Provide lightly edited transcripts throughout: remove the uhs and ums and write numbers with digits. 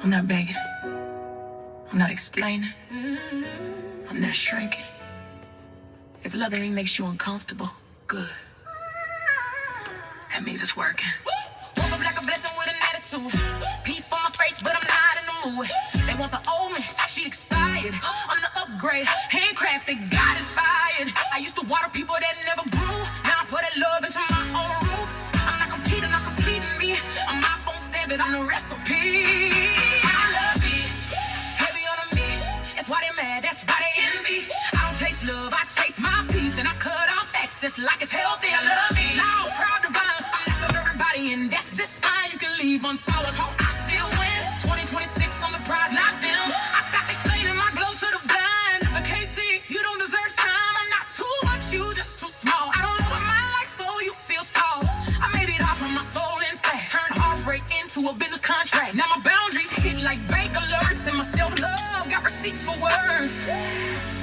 I'm not begging. I'm not explaining. I'm not shrinking. If loving makes you uncomfortable, good. That means it's working. Woke up like a blessing with an attitude. Peace for my face, but I'm not in the mood. They want the old me, she expired. I'm the upgrade, handcrafted, God inspired. I used to water people that never grew. Now I put that love into my own roots. I'm not competing, not completing me. I'm not gon' stab it, I'm the recipe. I love it, heavy on me. That's why they mad, that's why they envy. I don't chase love, I chase my peace. And I cut off excess like it's healthy. I love it. Now I'm proud to run. I'm not for everybody, and that's just fine. You can leave unfollowed, how I still win. 2026 on the prize, not them. I stopped explaining my glow to the blind. If I can't see, you don't deserve time. I'm not too much, you just too small. I don't know what my like, so you feel tall. I made it all with my soul intact. Turned heartbreak into a business contract. Now my boundaries hit like bank alerts, and my self-love got receipts for worth.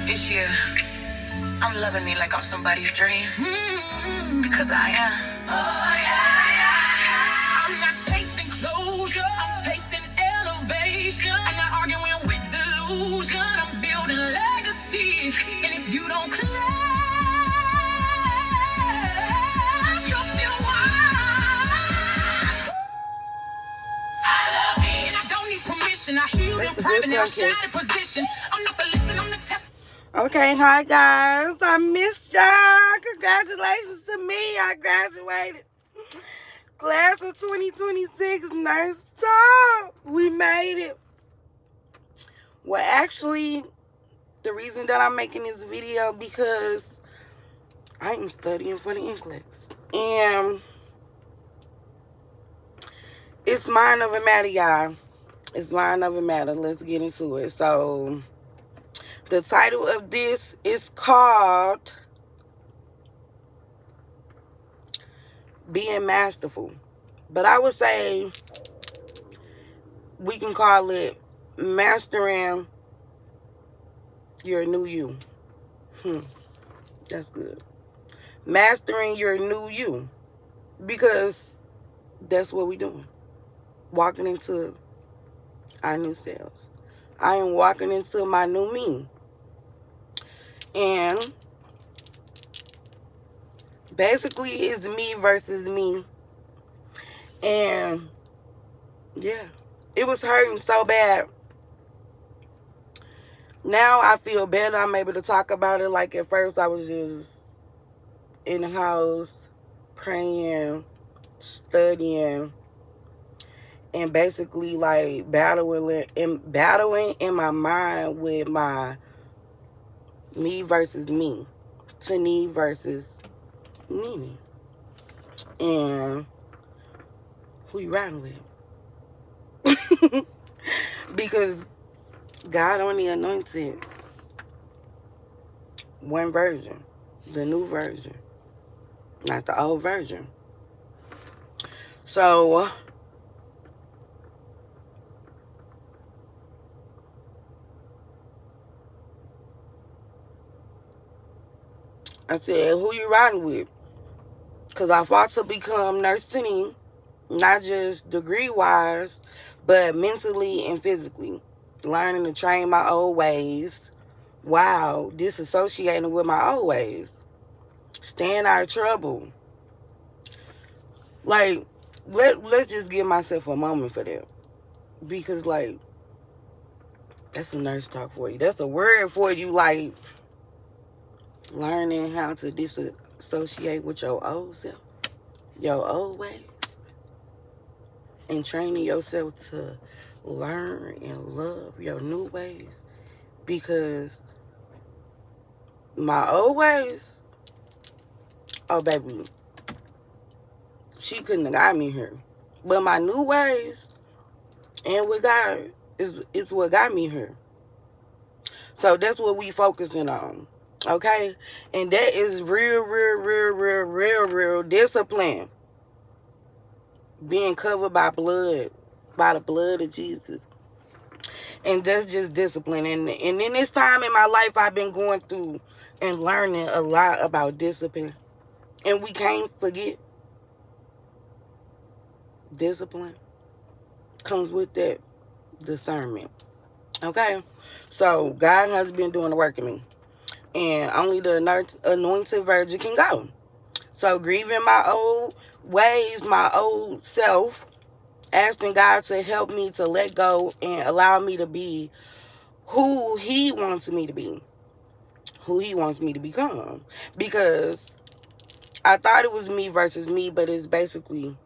This year, I'm loving me like I'm somebody's dream. Because I am. Oh, yeah. I'm not chasing closure, I'm chasing elevation. I'm not arguing with delusion, I'm building legacy. And if you don't clap, you're still watch. I love it, and I don't need permission. I heal in private, now shine in position. I'm not the listen, I'm the test. Okay, hi guys. I missed y'all. Congratulations to me. I graduated. Class of 2026 nurse talk. We made it. Well, actually, the reason that I'm making this video because I am studying for the Nclex. And it's mind over matter, y'all. It's mind over matter. Let's get into it. So the title of this is called Being Masterful. But I would say we can call it Mastering Your New You. That's good. Mastering Your New You. Because that's what we're doing. Walking into our new selves. I am walking into my new me. And basically it's me versus me. And yeah, it was hurting so bad. Now I feel better. I'm able to talk about it. Like at first I was just in the house praying, studying, and basically like battling in my mind with my me versus me, Tani versus Nene, and who you riding with? Because God only anointed one version, the new version, not the old version. So I said, who you riding with? Because I fought to become Nurse Tani, not just degree-wise, but mentally and physically. Learning to train my old ways while disassociating with my old ways. Staying out of trouble. Like, let's just give myself a moment for that. Because, like, that's some nurse talk for you. That's a word for you, like, learning how to disassociate with your old self, your old ways, and training yourself to learn and love your new ways. Because my old ways, oh baby, she couldn't have got me here. But my new ways and with God is what got me here. So that's what we focusing on. Okay? And that is real discipline. Being covered by blood, by the blood of Jesus. And that's just discipline. And in this time in my life, I've been going through and learning a lot about discipline. And we can't forget discipline comes with that. discernment. Okay? So, God has been doing the work in me. And only the anointed virgin can go. So, grieving my old ways, my old self, asking God to help me to let go and allow me to be who He wants me to be, who He wants me to become. Because I thought it was me versus me, but it's basically,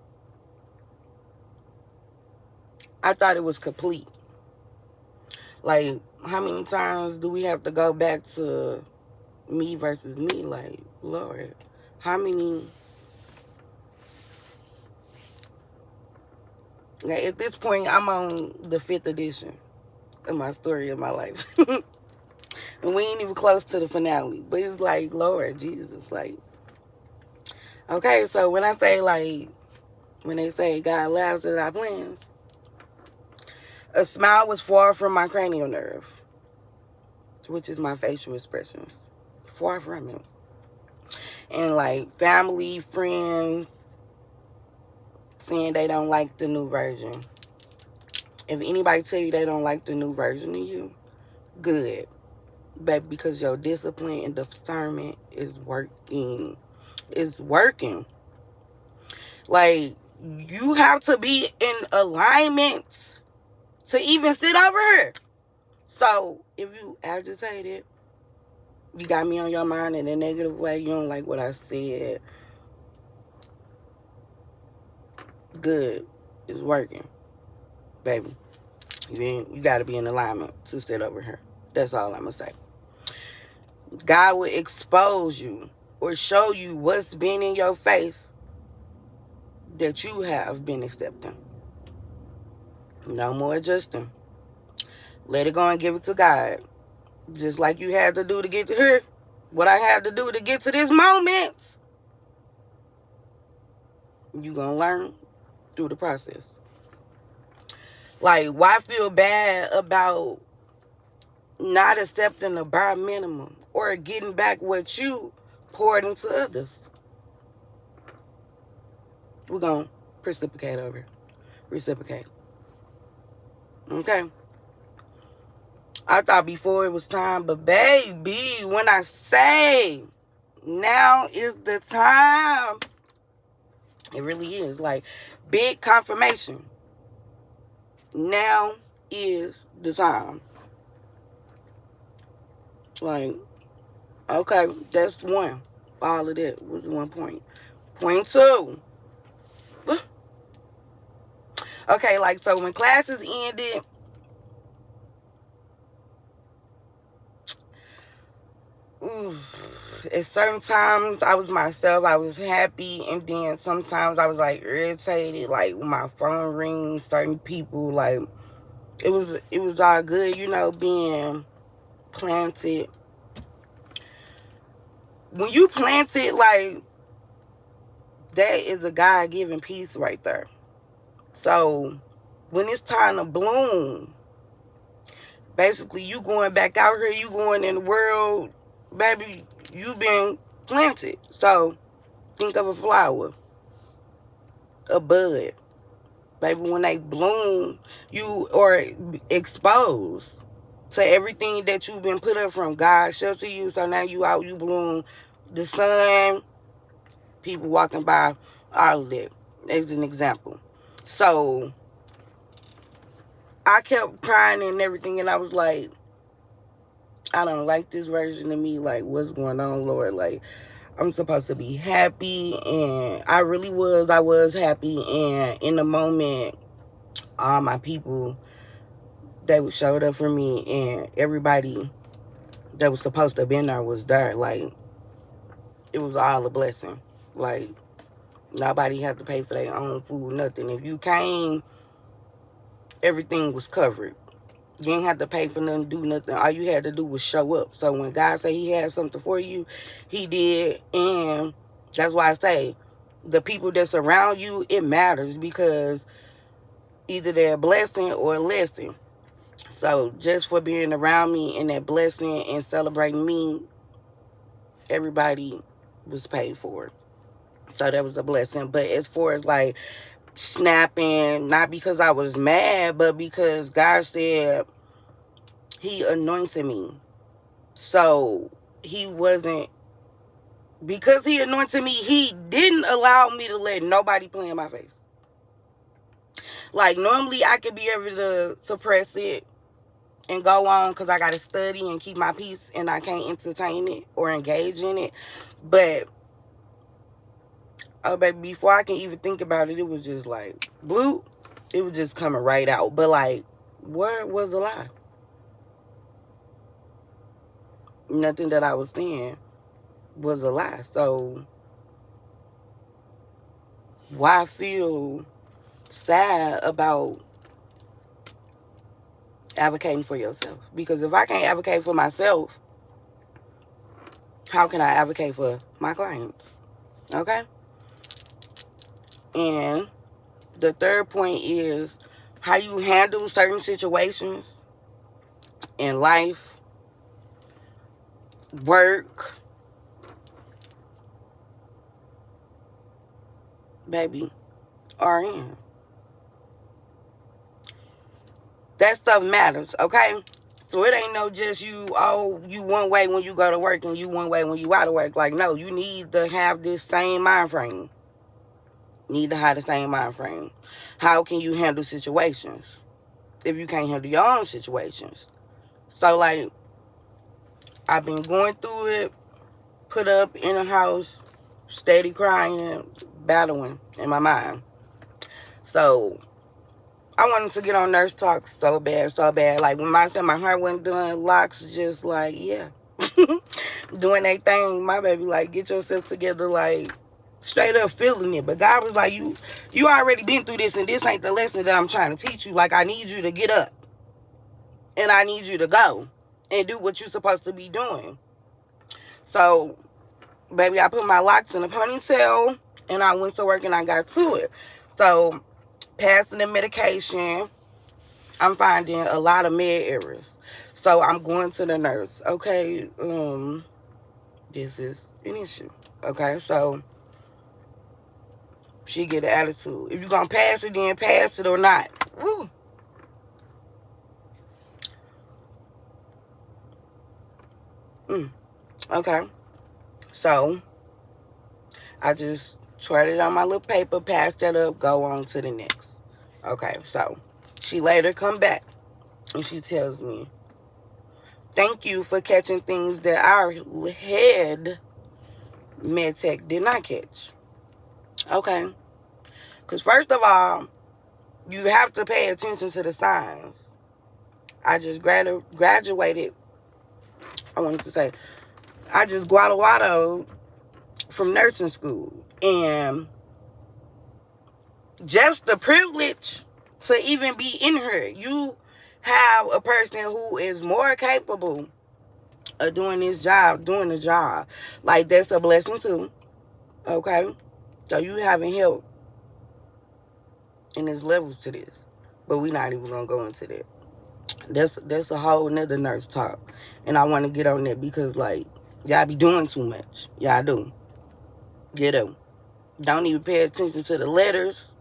I thought it was complete. Like, how many times do we have to go back to me versus me? Like, Lord, how many? Like, at this point, I'm on the 5th edition of my story of my life. And we ain't even close to the finale. But it's like, Lord Jesus, like, okay, so when I say, like, when they say God laughs at our plans, a smile was far from my cranial nerve, which is my facial expressions. Far from it. And, like, family, friends, saying they don't like the new version. If anybody tell you they don't like the new version of you, good. But because your discipline and discernment is working. It's working. Like, you have to be in alignment to even sit over here. So, if you agitated, you got me on your mind in a negative way, you don't like what I said, good. It's working. Baby, you got to be in alignment to sit over here. That's all I'm going to say. God will expose you or show you what's been in your face that you have been accepting. No more adjusting. Let it go and give it to God. Just like you had to do to get to here. What I had to do to get to this moment. You gonna learn through the process. Like, why feel bad about not accepting the bare minimum or getting back what you poured into others? We're gonna reciprocate over. Reciprocate. Okay? I thought before it was time, but baby, when I say now is the time, it really is. Like, big confirmation. Now is the time. Like, okay, that's one. All of that was 1 point. Point 2. Okay, like, so when classes ended, at certain times I was myself, I was happy, and then sometimes I was like irritated, like when my phone rings, certain people, like it was all good, you know, being planted. When you plant it, like, that is a God-given piece right there. So when it's time to bloom, basically you going back out here, you going in the world, baby, you been planted. So think of a flower, a bud. Baby, when they bloom, you are exposed to everything that you've been put up from. God shelter you, so now you out, you bloom. The sun, people walking by, all of that. As an example. So I kept crying and everything, and I was like, I don't like this version of me. Like, what's going on, Lord? Like, I'm supposed to be happy, and I really was. I was happy, and in the moment, all my people, they showed up for me, and everybody that was supposed to have been there was there. Like, it was all a blessing. Like, nobody had to pay for their own food, nothing. If you came, everything was covered. You didn't have to pay for nothing, do nothing. All you had to do was show up. So when God said He had something for you, He did. And that's why I say, the people that surround you, it matters, because either they're a blessing or a lesson. So just for being around me and that blessing and celebrating me, everybody was paid for it. So that was a blessing. But as far as like snapping, not because I was mad, but because God said he anointed me. So he wasn't, because he anointed me, he didn't allow me to let nobody play in my face. Like, normally I could be able to suppress it and go on because I got to study and keep my peace and I can't entertain it or engage in it. But, oh, baby, before I can even think about it, it was just like, blue, it was just coming right out. But, like, what was a lie? Nothing that I was saying was a lie. So, why feel sad about advocating for yourself? Because if I can't advocate for myself, how can I advocate for my clients? Okay? And the third point is how you handle certain situations in life, work, baby, RN. That stuff matters, okay? So it ain't no just you one way when you go to work and you one way when you out of work. Like, no, you need to have this same mind frame. Need to have the same mind frame. How can you handle situations if you can't handle your own situations? So, like, I've been going through it, put up in a house, steady crying, battling in my mind. So, I wanted to get on nurse talk so bad, so bad. Like, when I said my heart wasn't doing, Locks just like, yeah. Doing that thing, my baby, like, get yourself together, like, straight up feeling it. But God was like, you already been through this, and this ain't the lesson that I'm trying to teach you. Like, I need you to get up. And I need you to go and do what you're supposed to be doing. So, baby, I put my locks in a ponytail, and I went to work, and I got to it. So, passing the medication, I'm finding a lot of med errors. So, I'm going to the nurse. Okay, this is an issue. Okay, so she get an attitude. If you're going to pass it, then pass it or not. Woo. Okay. So, I just tried it on my little paper, passed that up, go on to the next. Okay, so she later come back and she tells me, thank you for catching things that our head medtech did not catch. Okay. Because first of all, you have to pay attention to the signs. I just graduated. I wanted to say, I just guadaguadoed from nursing school. And just the privilege to even be in here. You have a person who is more capable of doing this job, doing the job. Like, that's a blessing too. Okay? So you having help. And there's levels to this. But we're not even going to go into that. That's a whole nother nurse talk. And I want to get on that because, like, y'all be doing too much. Y'all do. Get up. Don't even pay attention to the letters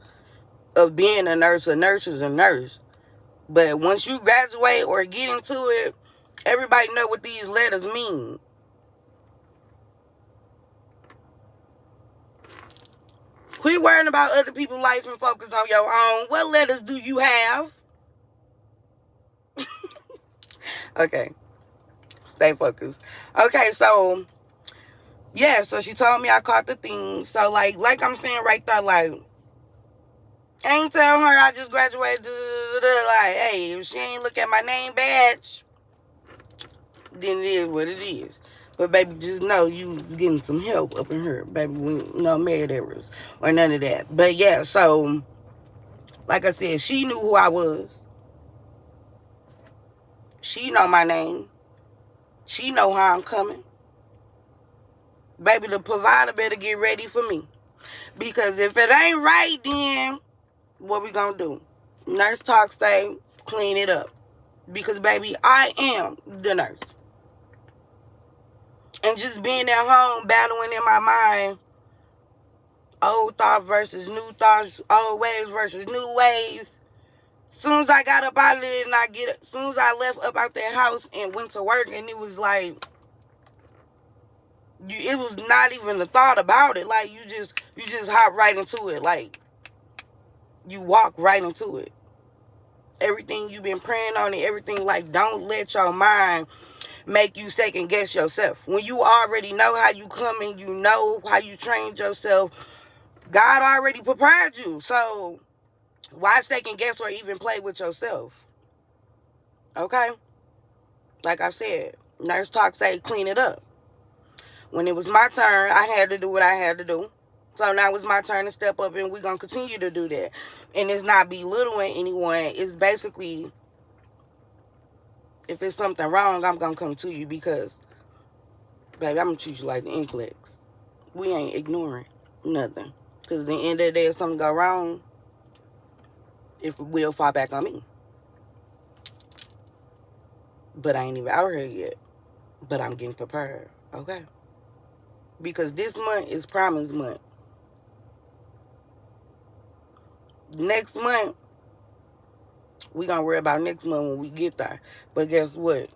of being a nurse. A nurse is a nurse. But once you graduate or get into it, everybody know what these letters mean. Quit worrying about other people's life and focus on your own. What letters do you have? Okay. Stay focused. Okay, so, yeah, so she told me I caught the thing. So, like I'm saying right there, like, I ain't telling her I just graduated. Like, hey, if she ain't look at my name badge, then it is what it is. But, baby, just know you getting some help up in here, baby. No med errors or none of that. But, yeah, so, like I said, she knew who I was. She know my name. She know how I'm coming. Baby, the provider better get ready for me. Because if it ain't right, then what we gonna do? Nurse talk say, clean it up. Because, baby, I am the nurse. And just being at home, battling in my mind old thoughts versus new thoughts, old ways versus new ways. Soon as I got up out of it and soon as I left up out that house and went to work, and it was like, it was not even a thought about it. Like, you just hop right into it. Like, you walk right into it. Everything you've been praying on it, everything, like, don't let your mind make you second guess yourself. When you already know how you come and you know how you trained yourself, God already prepared you. So why second guess or even play with yourself? Okay? Like I said, nurse talk say clean it up. When it was my turn, I had to do what I had to do. So now it's my turn to step up, and we're going to continue to do that. And it's not belittling anyone. It's basically, if it's something wrong, I'm going to come to you because, baby, I'm going to treat you like the Nclex. We ain't ignoring nothing. Because at the end of the day, if something go wrong, it will fall back on me. But I ain't even out here yet. But I'm getting prepared, okay? Because this month is Promise Month. Next month, we're going to worry about next month when we get there. But guess what?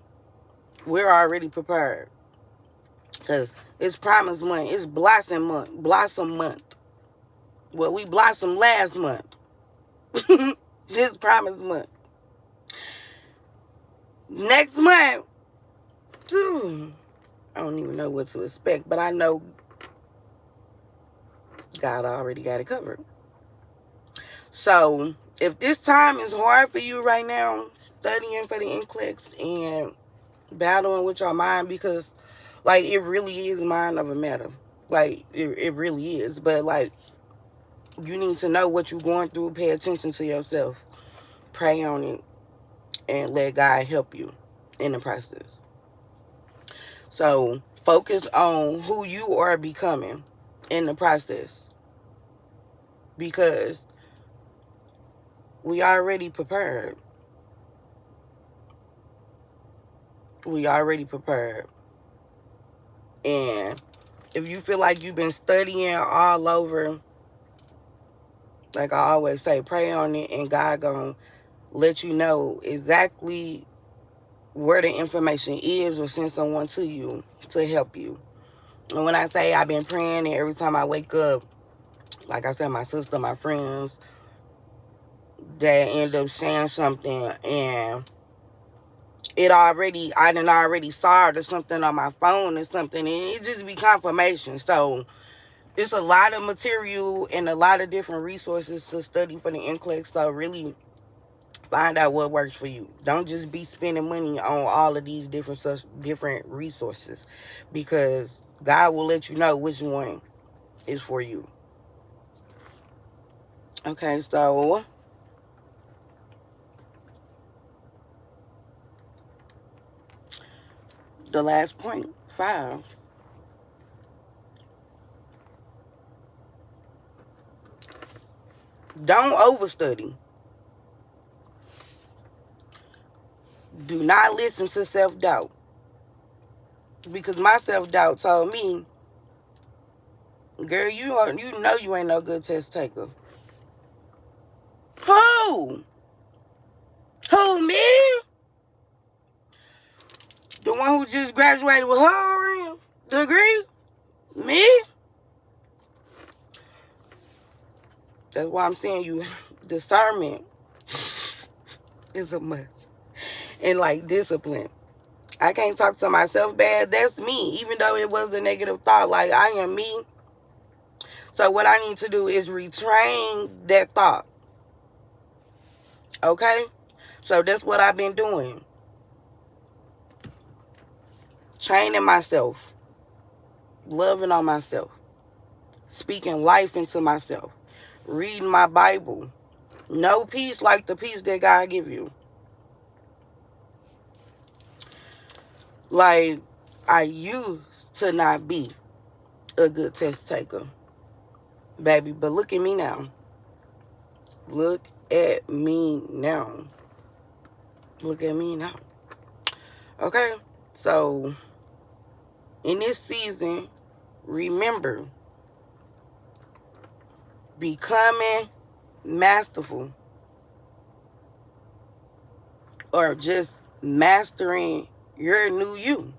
We're already prepared. Because it's Promise Month. It's Blossom Month. Blossom Month. Well, we blossomed last month. This Promise Month. Next month, I don't even know what to expect. But I know God already got it covered. So, if this time is hard for you right now, studying for the Nclex and battling with your mind, because, like, it really is mind over matter. Like, it really is. But, like, you need to know what you're going through. Pay attention to yourself. Pray on it. And let God help you in the process. So, focus on who you are becoming in the process. Because we already prepared. We already prepared. And if you feel like you've been studying all over, like I always say, pray on it, and God gonna let you know exactly where the information is, or send someone to you to help you. And when I say I've been praying, and every time I wake up, like I said, my sister, my friends, they end up saying something, and I done already saw it or something on my phone or something, and it just be confirmation. So it's a lot of material and a lot of different resources to study for the Nclex. So really find out what works for you. Don't just be spending money on all of these different resources, because God will let you know which one is for you. Okay, so the last point, 5. Don't overstudy. Do not listen to self-doubt. Because my self-doubt told me, girl, you know you ain't no good test taker. Who? Who, me? The one who just graduated with her degree? Me? That's why I'm saying you, discernment is a must. And like discipline. I can't talk to myself bad. That's me. Even though it was a negative thought. Like, I am me. So what I need to do is retrain that thought. Okay? So that's what I've been doing. Training myself. Loving on myself. Speaking life into myself. Reading my Bible. No peace like the peace that God give you. Like, I used to not be a good test taker, baby. But look at me now. Look at me now. Look at me now. Okay? So, in this season, remember, becoming masterful, or just mastering your new you.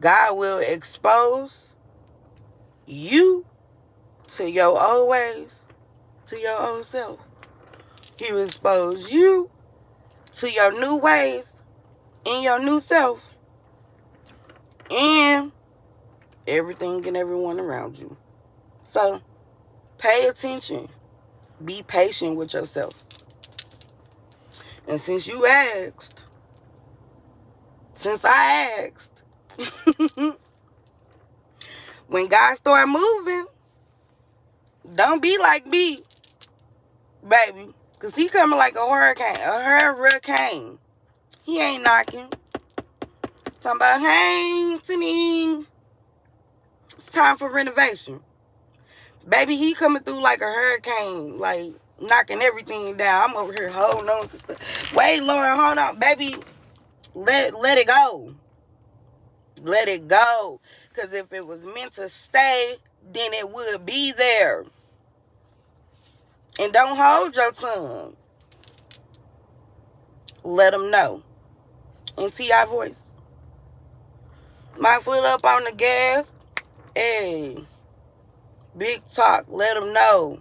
God will expose you to your old ways, to your old self. He will expose you to your new ways in your new self, and everything and everyone around you. So pay attention. Be patient with yourself. And since I asked, when God start moving, don't be like me, baby. Because he coming like a hurricane. He ain't knocking. Talking about, hey, Tanine, it's time for renovation. Baby, he coming through like a hurricane, like knocking everything down. I'm over here holding on to stuff. Wait, Lord, hold on. Baby, let it go. Let it go. Because if it was meant to stay, then it would be there. And don't hold your tongue. Let them know. In T.I. voice. My foot up on the gas. Hey. Big talk. Let them know.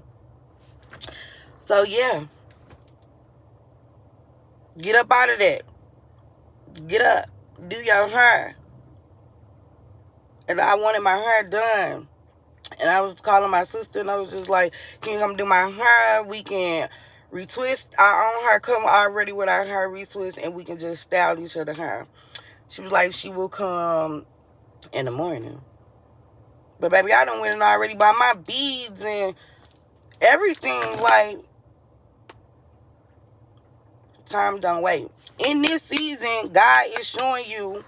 So, yeah. Get up out of that. Get up. Do your hair. And I wanted my hair done. And I was calling my sister, and I was just like, can you come do my hair? We can retwist our own hair, come already with our hair retwist, and we can just style each other hair. She was like, she will come in the morning. But baby, I done went and already bought my beads and everything. Like, time don't wait. In this season, God is showing you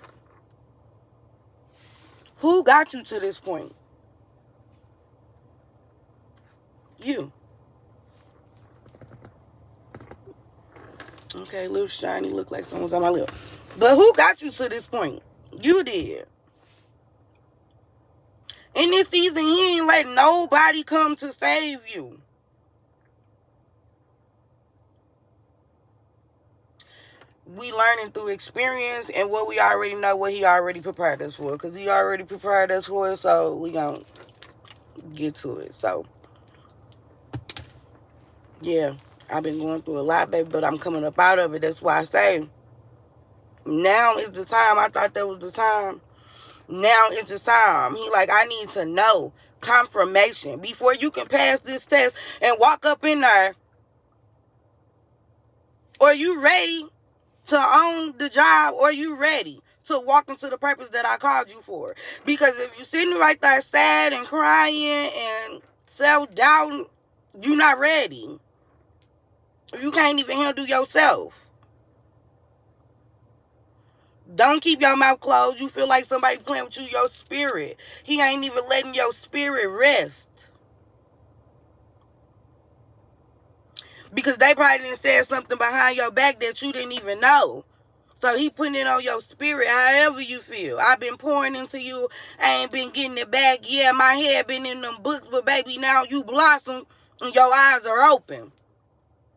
who got you to this point. You. Okay, little shiny, look like someone's on my lip. But who got you to this point? You did. In this season, he ain't let nobody come to save you. We learning through experience and what we already know, what he already prepared us for. Because he already prepared us for it, so we gonna get to it. So, yeah, I've been going through a lot, baby, but I'm coming up out of it. That's why I say, now is the time. I thought that was the time. Now is the time. He like, I need to know confirmation before you can pass this test and walk up in there. Are you ready to own the job, or you ready to walk into the purpose that I called you for? Because if you're sitting right there sad and crying and self-doubting, you're not ready. You can't even handle yourself. Don't keep your mouth closed. You feel like somebody playing with you, your spirit. He ain't even letting your spirit rest. Because they probably didn't say something behind your back that you didn't even know. So he putting it on your spirit however you feel. I've been pouring into you. I ain't been getting it back. Yeah, my head been in them books, but baby, now you blossom and your eyes are open.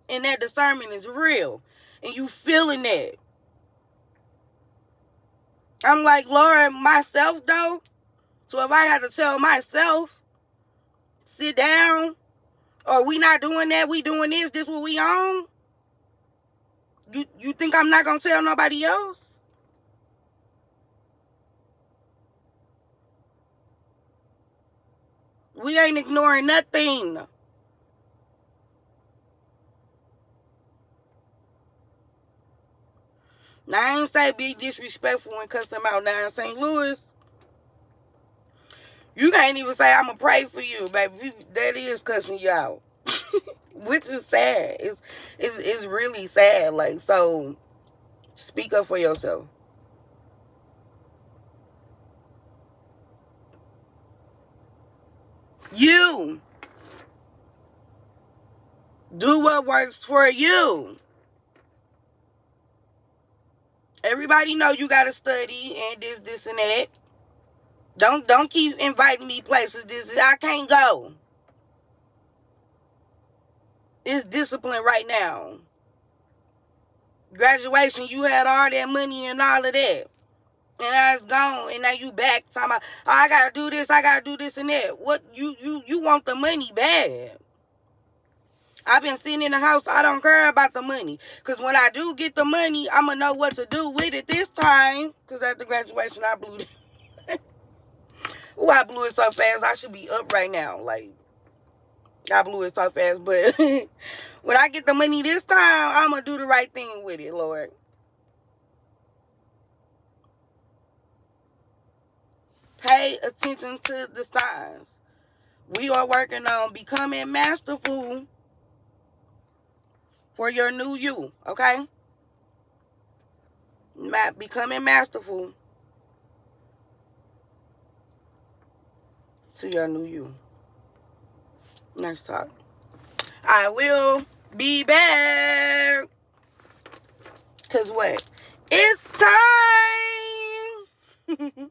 And that discernment is real. And you feeling that. I'm like, Lord, myself though. So if I had to tell myself, sit down, or we not doing that, we doing this what we own. You think I'm not going to tell nobody else? We ain't ignoring nothing. Now, I ain't say be disrespectful and cuss them out now in St. Louis. You can't even say, I'm going to pray for you, baby. That is cussing you out. Which is sad. It's really sad. Like, so, speak up for yourself. You. Do what works for you. Everybody know you got to study and this and that. Don't keep inviting me places. I can't go. It's discipline right now. Graduation, you had all that money and all of that. And now it's gone. And now you back talking about, oh, I gotta do this and that. What you want the money bad. I've been sitting in the house. I don't care about the money. Because when I do get the money, I'm going to know what to do with it this time. Because after graduation, I blew it. Ooh, I blew it so fast. I should be up right now. Like, I blew it so fast. But when I get the money this time, I'm going to do the right thing with it, Lord. Pay attention to the signs. We are working on becoming masterful for your new you, okay? Becoming masterful to your new you. Next talk. I will be back. Cause what? It's time.